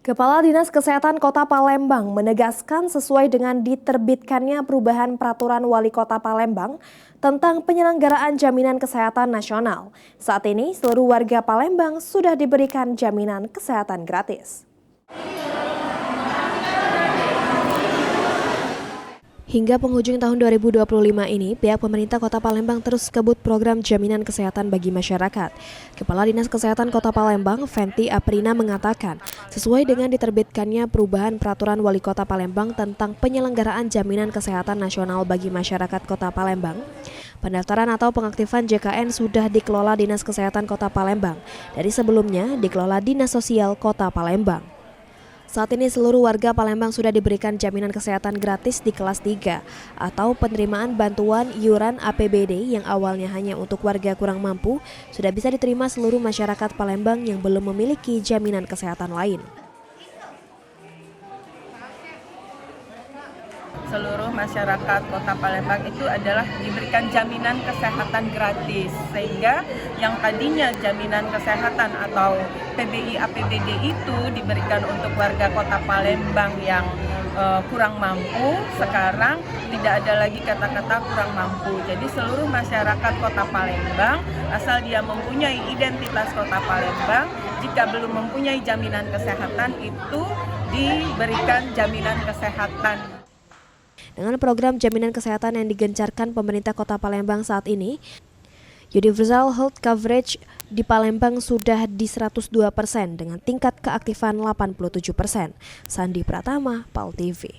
Kepala Dinas Kesehatan Kota Palembang menegaskan sesuai dengan diterbitkannya perubahan peraturan Wali Kota Palembang tentang penyelenggaraan jaminan kesehatan nasional. Saat ini seluruh warga Palembang sudah diberikan jaminan kesehatan gratis. Hingga penghujung tahun 2025 ini, pihak pemerintah Kota Palembang terus kebut program jaminan kesehatan bagi masyarakat. Kepala Dinas Kesehatan Kota Palembang, Fenty Aprina mengatakan, sesuai dengan diterbitkannya perubahan peraturan Wali Kota Palembang tentang penyelenggaraan jaminan kesehatan nasional bagi masyarakat Kota Palembang, pendaftaran atau pengaktifan JKN sudah dikelola Dinas Kesehatan Kota Palembang. Dari sebelumnya dikelola Dinas Sosial Kota Palembang. Saat ini seluruh warga Palembang sudah diberikan jaminan kesehatan gratis di kelas 3 atau penerimaan bantuan iuran APBD yang awalnya hanya untuk warga kurang mampu sudah bisa diterima seluruh masyarakat Palembang yang belum memiliki jaminan kesehatan lain. Seluruh masyarakat Kota Palembang itu adalah diberikan jaminan kesehatan gratis, sehingga yang tadinya jaminan kesehatan atau PBI APBD itu diberikan untuk warga Kota Palembang yang kurang mampu, sekarang tidak ada lagi kata-kata kurang mampu. Jadi seluruh masyarakat Kota Palembang, asal dia mempunyai identitas Kota Palembang, jika belum mempunyai jaminan kesehatan itu diberikan jaminan kesehatan. Dengan program jaminan kesehatan yang digencarkan pemerintah Kota Palembang saat ini, Universal Health Coverage di Palembang sudah di 102% dengan tingkat keaktifan 87%. Sandi Pratama, PAL TV.